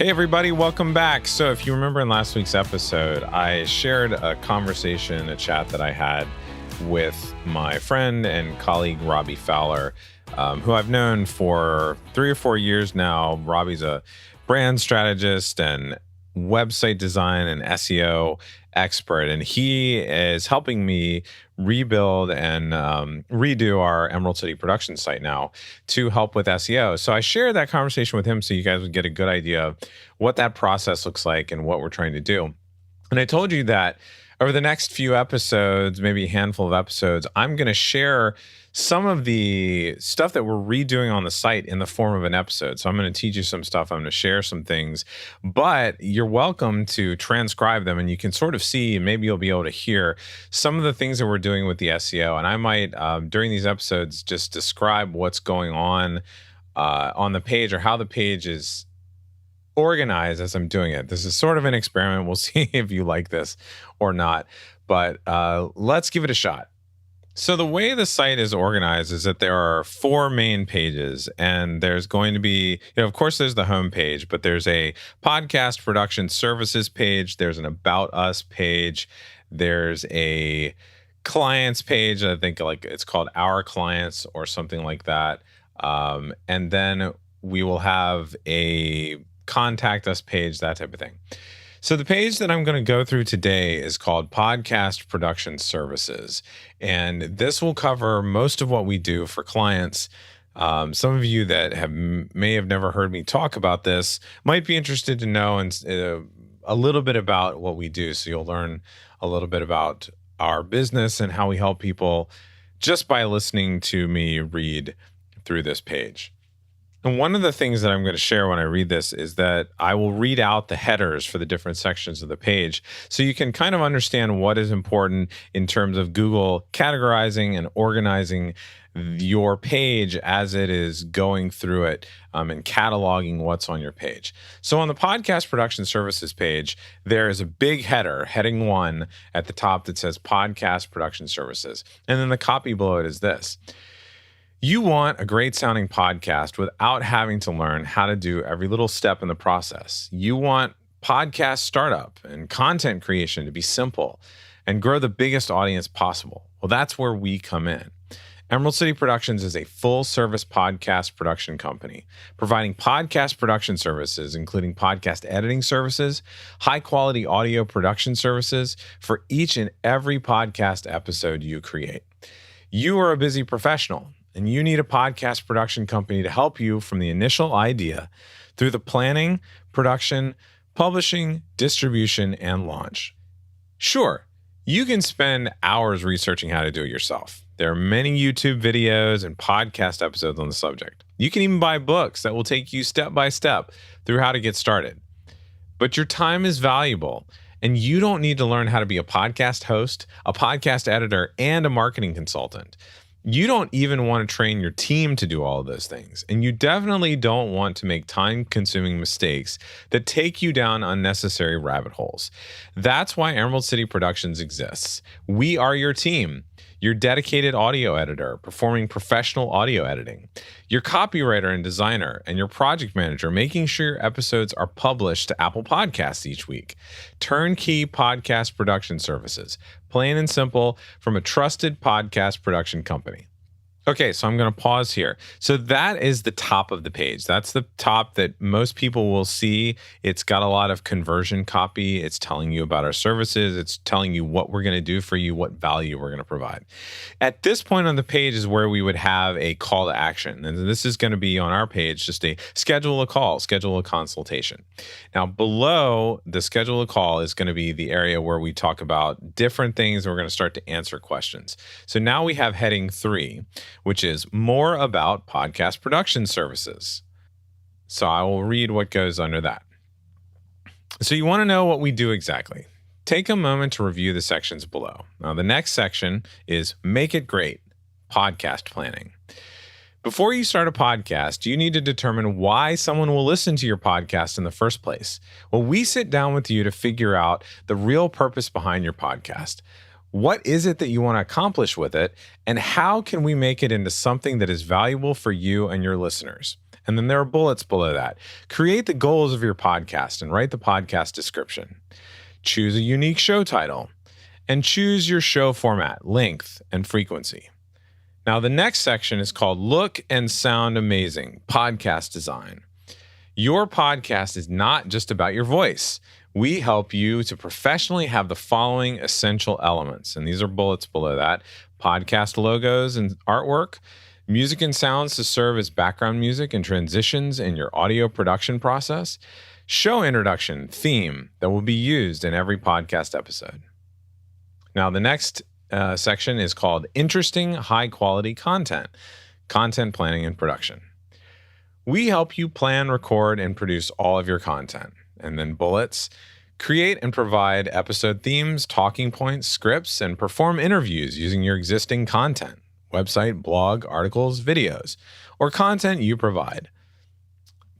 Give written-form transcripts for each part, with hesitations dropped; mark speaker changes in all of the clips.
Speaker 1: Hey everybody, welcome back. So if you remember in last week's episode, I shared a conversation, a chat that I had with my friend and colleague, Robbie Fowler, who I've known for 3 or 4 years now. Robbie's a brand strategist and website design and SEO expert, and he is helping me rebuild and redo our Emerald City production site now to help with SEO. So I shared that conversation with him so you guys would get a good idea of what that process looks like and what we're trying to do. And I told you that over the next few episodes, maybe a handful of episodes, I'm going to share some of the stuff that we're redoing on the site in the form of an episode. So I'm going to teach you some stuff. I'm going to share some things, but you're welcome to transcribe them and you can sort of see, and maybe you'll be able to hear some of the things that we're doing with the SEO. And I might, during these episodes, just describe what's going on the page or how the page is organized as I'm doing it. This is sort of an experiment. We'll see if you like this or not, but let's give it a shot. So the way the site is organized is that there are 4 main pages, and there's going to be, of course, there's the home page, but there's a podcast production services page. There's an about us page. There's a clients page. I think it's called Our Clients or something like that. And then we will have a contact us page, that type of thing. So the page that I'm going to go through today is called Podcast Production Services. And this will cover most of what we do for clients. Some of you that may have never heard me talk about this might be interested to know a little bit about what we do. So you'll learn a little bit about our business and how we help people just by listening to me read through this page. And one of the things that I'm going to share when I read this is that I will read out the headers for the different sections of the page so you can kind of understand what is important in terms of Google categorizing and organizing your page as it is going through it and cataloging what's on your page. So on the Podcast Production Services page, there is a big header, heading 1 at the top that says Podcast Production Services. And then the copy below it is this. You want a great sounding podcast without having to learn how to do every little step in the process. You want podcast startup and content creation to be simple and grow the biggest audience possible. Well, that's where we come in. Emerald City Productions is a full-service podcast production company, providing podcast production services, including podcast editing services, high-quality audio production services for each and every podcast episode you create. You are a busy professional, and you need a podcast production company to help you from the initial idea through the planning, production, publishing, distribution, and launch. Sure, you can spend hours researching how to do it yourself. There are many YouTube videos and podcast episodes on the subject. You can even buy books that will take you step by step through how to get started. But your time is valuable, and you don't need to learn how to be a podcast host, a podcast editor, and a marketing consultant. You don't even want to train your team to do all of those things. And you definitely don't want to make time-consuming mistakes that take you down unnecessary rabbit holes. That's why Emerald City Productions exists. We are your team, your dedicated audio editor performing professional audio editing, your copywriter and designer, and your project manager making sure your episodes are published to Apple Podcasts each week. Turnkey podcast production services, plain and simple, from a trusted podcast production company. Okay, so I'm going to pause here. So that is the top of the page. That's the top that most people will see. It's got a lot of conversion copy. It's telling you about our services. It's telling you what we're going to do for you, what value we're going to provide. At this point on the page is where we would have a call to action. And this is going to be on our page, just a schedule a call, schedule a consultation. Now, below the schedule a call is going to be the area where we talk about different things. And we're going to start to answer questions. So now we have heading 3, which is more about podcast production services. So I will read what goes under that. So you want to know what we do exactly. Take a moment to review the sections below. Now, the next section is Make It Great, Podcast Planning. Before you start a podcast, you need to determine why someone will listen to your podcast in the first place. Well, we sit down with you to figure out the real purpose behind your podcast. What is it that you want to accomplish with it, and how can we make it into something that is valuable for you and your listeners? And then there are bullets below that. Create the goals of your podcast and write the podcast description. Choose a unique show title and choose your show format, length, and frequency. Now, the next section is called Look and Sound Amazing, Podcast Design. Your podcast is not just about your voice. We help you to professionally have the following essential elements, and these are bullets below that: podcast logos and artwork, music and sounds to serve as background music and transitions in your audio production process, show introduction, theme that will be used in every podcast episode. Now, the next section is called Interesting High-Quality Content, Content Planning and Production. We help you plan, record, and produce all of your content. And then bullets: create and provide episode themes, talking points, scripts, and perform interviews using your existing content, website, blog, articles, videos, or content you provide.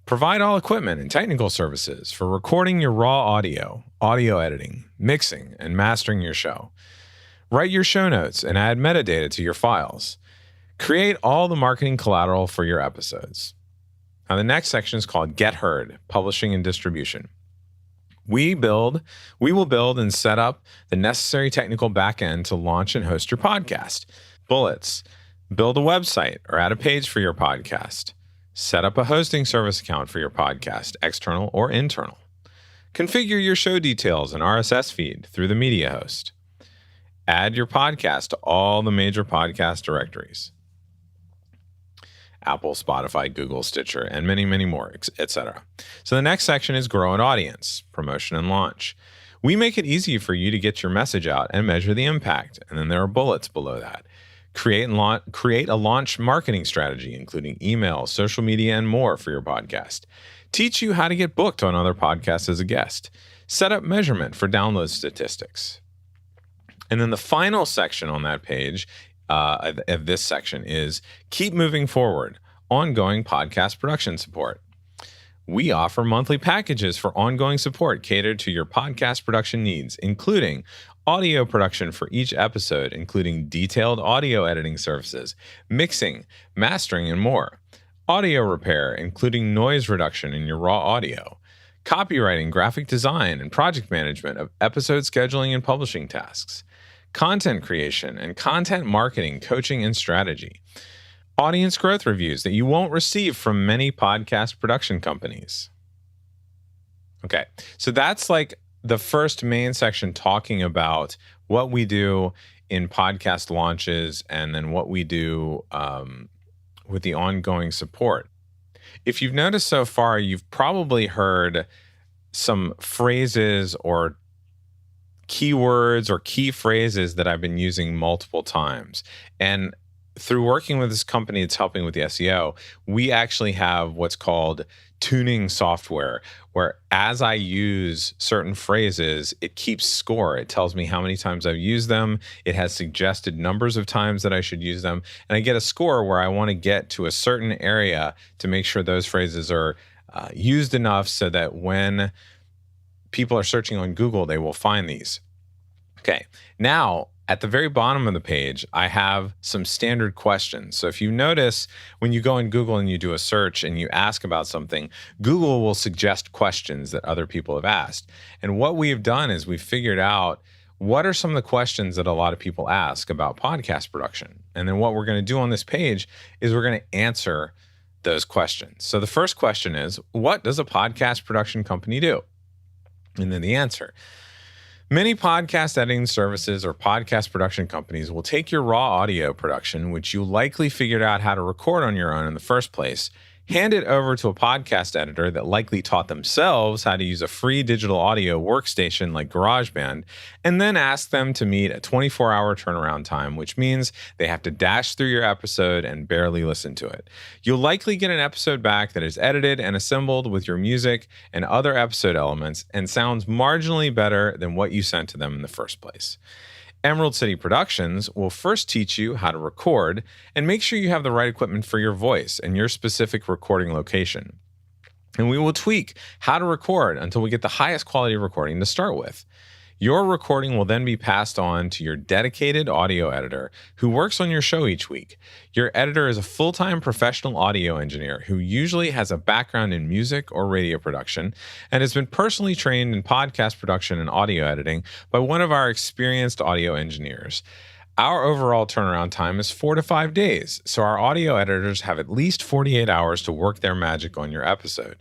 Speaker 1: Provide all equipment and technical services for recording your raw audio, audio editing, mixing, and mastering your show. Write your show notes and add metadata to your files. Create all the marketing collateral for your episodes. Now, the next section is called Get Heard, Publishing and Distribution. We will build and set up the necessary technical backend to launch and host your podcast. Bullets: build a website or add a page for your podcast. Set up a hosting service account for your podcast, external or internal. Configure your show details and RSS feed through the media host. Add your podcast to all the major podcast directories: Apple, Spotify, Google, Stitcher, and many, many more, etc. So the next section is Grow an Audience, Promotion and Launch. We make it easy for you to get your message out and measure the impact. And then there are bullets below that. Create a launch marketing strategy, including email, social media, and more for your podcast. Teach you how to get booked on other podcasts as a guest. Set up measurement for download statistics. And then the final section on that page of this section is Keep Moving Forward, Ongoing Podcast Production Support. We offer monthly packages for ongoing support catered to your podcast production needs, including audio production for each episode, including detailed audio editing services, mixing, mastering, and more. Audio repair, including noise reduction in your raw audio. Copywriting, graphic design, and project management of episode scheduling and publishing tasks. Content creation and content marketing, coaching, and strategy. Audience growth reviews that you won't receive from many podcast production companies. Okay, so that's like the first main section talking about what we do in podcast launches and then what we do with the ongoing support. If you've noticed so far, you've probably heard some phrases or keywords or key phrases that I've been using multiple times. And through working with this company that's helping with the SEO, we actually have what's called tuning software, where as I use certain phrases, it keeps score. It tells me how many times I've used them. It has suggested numbers of times that I should use them. And I get a score where I want to get to a certain area to make sure those phrases are used enough so that when people are searching on Google, they will find these. Okay, now at the very bottom of the page, I have some standard questions. So if you notice, when you go in Google and you do a search and you ask about something, Google will suggest questions that other people have asked. And what we have done is we've figured out what are some of the questions that a lot of people ask about podcast production. And then what we're going to do on this page is we're going to answer those questions. So the first question is, what does a podcast production company do? And then the answer. Many podcast editing services or podcast production companies will take your raw audio production, which you likely figured out how to record on your own in the first place, hand it over to a podcast editor that likely taught themselves how to use a free digital audio workstation like GarageBand, and then ask them to meet a 24-hour turnaround time, which means they have to dash through your episode and barely listen to it. You'll likely get an episode back that is edited and assembled with your music and other episode elements and sounds marginally better than what you sent to them in the first place. Emerald City Productions will first teach you how to record and make sure you have the right equipment for your voice and your specific recording location. And we will tweak how to record until we get the highest quality recording to start with. Your recording will then be passed on to your dedicated audio editor who works on your show each week. Your editor is a full-time professional audio engineer who usually has a background in music or radio production and has been personally trained in podcast production and audio editing by one of our experienced audio engineers. Our overall turnaround time is 4 to 5 days, so our audio editors have at least 48 hours to work their magic on your episode.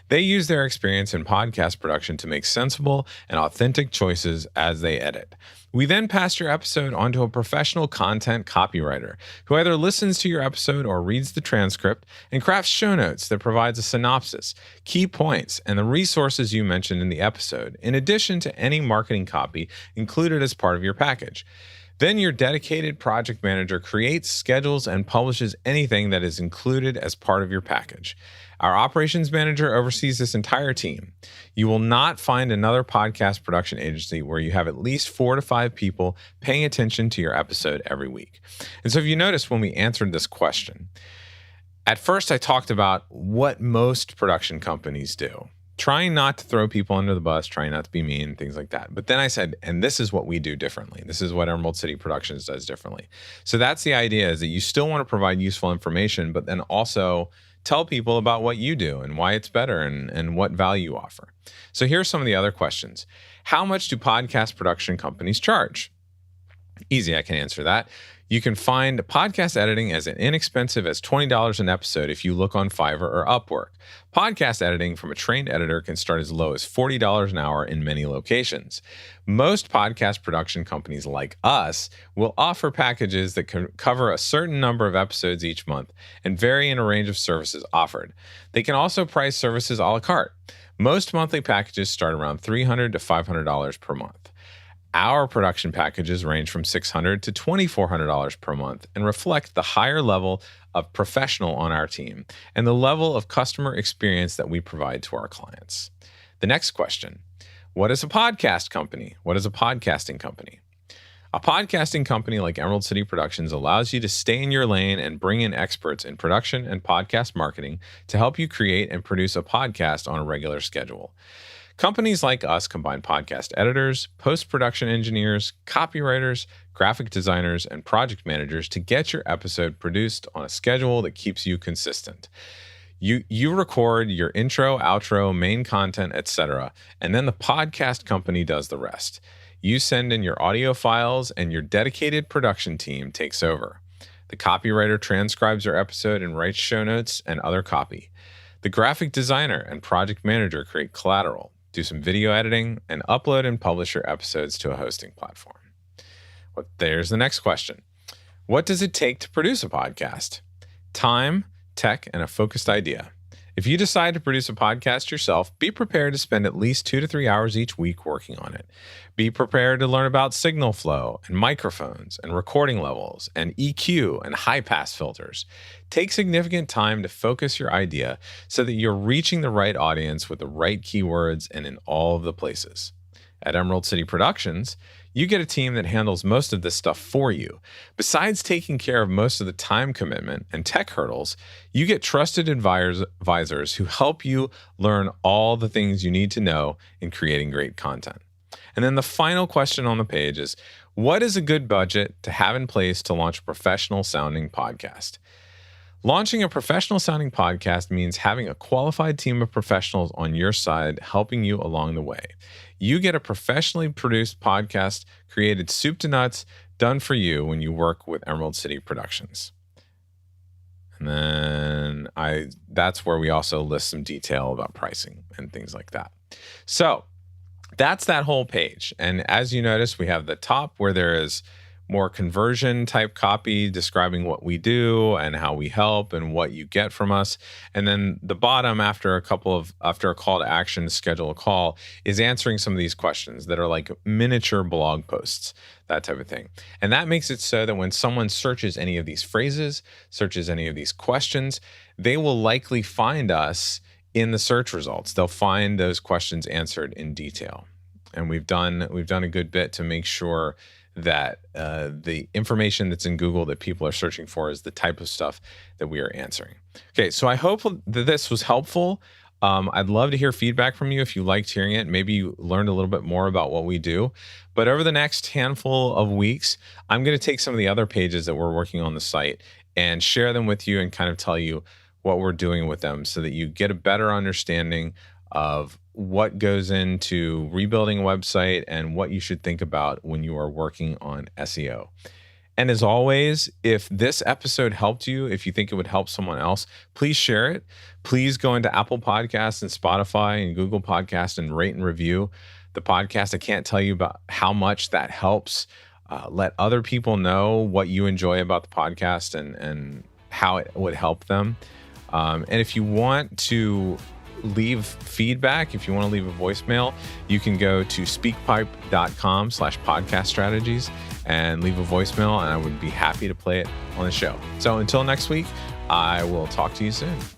Speaker 1: They use their experience in podcast production to make sensible and authentic choices as they edit. We then pass your episode on to a professional content copywriter who either listens to your episode or reads the transcript and crafts show notes that provides a synopsis, key points, and the resources you mentioned in the episode, in addition to any marketing copy included as part of your package. Then your dedicated project manager creates, schedules, and publishes anything that is included as part of your package. Our operations manager oversees this entire team. You will not find another podcast production agency where you have at least 4 to 5 people paying attention to your episode every week. And so if you noticed when we answered this question, at first I talked about what most production companies do. Trying not to throw people under the bus, trying not to be mean, things like that. But then I said, and this is what we do differently. This is what Emerald City Productions does differently. So that's the idea, is that you still want to provide useful information, but then also tell people about what you do and why it's better and what value you offer. So here's some of the other questions. How much do podcast production companies charge? Easy, I can answer that. You can find podcast editing as inexpensive as $20 an episode if you look on Fiverr or Upwork. Podcast editing from a trained editor can start as low as $40 an hour in many locations. Most podcast production companies like us will offer packages that can cover a certain number of episodes each month and vary in a range of services offered. They can also price services a la carte. Most monthly packages start around $300 to $500 per month. Our production packages range from $600 to $2,400 per month and reflect the higher level of professional on our team and the level of customer experience that we provide to our clients. The next question, what is a podcast company? What is a podcasting company? A podcasting company like Emerald City Productions allows you to stay in your lane and bring in experts in production and podcast marketing to help you create and produce a podcast on a regular schedule. Companies like us combine podcast editors, post-production engineers, copywriters, graphic designers, and project managers to get your episode produced on a schedule that keeps you consistent. You record your intro, outro, main content, etc., and then the podcast company does the rest. You send in your audio files and your dedicated production team takes over. The copywriter transcribes your episode and writes show notes and other copy. The graphic designer and project manager create collateral, do some video editing, and upload and publish your episodes to a hosting platform. There's the next question. What does it take to produce a podcast? Time, tech, and a focused idea. If you decide to produce a podcast yourself, be prepared to spend at least 2 to 3 hours each week working on it. Be prepared to learn about signal flow and microphones and recording levels and EQ and high-pass filters. Take significant time to focus your idea so that you're reaching the right audience with the right keywords and in all of the places. At Emerald City Productions, you get a team that handles most of this stuff for you. Besides taking care of most of the time commitment and tech hurdles, you get trusted advisors who help you learn all the things you need to know in creating great content. And then the final question on the page is, what is a good budget to have in place to launch a professional sounding podcast? Launching a professional sounding podcast means having a qualified team of professionals on your side helping you along the way. You get a professionally produced podcast created soup to nuts, done for you when you work with Emerald City Productions. And then that's where we also list some detail about pricing and things like that. So that's that whole page. And as you notice, we have the top where there is more conversion type copy describing what we do and how we help and what you get from us. And then the bottom, after a call to action to schedule a call, is answering some of these questions that are like miniature blog posts, that type of thing. And that makes it so that when someone searches any of these phrases, searches any of these questions, they will likely find us in the search results. They'll find those questions answered in detail. And we've done a good bit to make sure that the information that's in Google that people are searching for is the type of stuff that we are answering. Okay, so I hope that this was helpful. I'd love to hear feedback from you if you liked hearing it. Maybe you learned a little bit more about what we do. But over the next handful of weeks, I'm going to take some of the other pages that we're working on the site and share them with you and kind of tell you what we're doing with them so that you get a better understanding of what goes into rebuilding a website and what you should think about when you are working on SEO. And as always, if this episode helped you, if you think it would help someone else, please share it. Please go into Apple Podcasts and Spotify and Google Podcasts and rate and review the podcast. I can't tell you about how much that helps. Let other people know what you enjoy about the podcast and how it would help them. And if you want to leave feedback, if you want to leave a voicemail, you can go to speakpipe.com/podcast strategies and leave a voicemail, and I would be happy to play it on the show. So until next week, I will talk to you soon.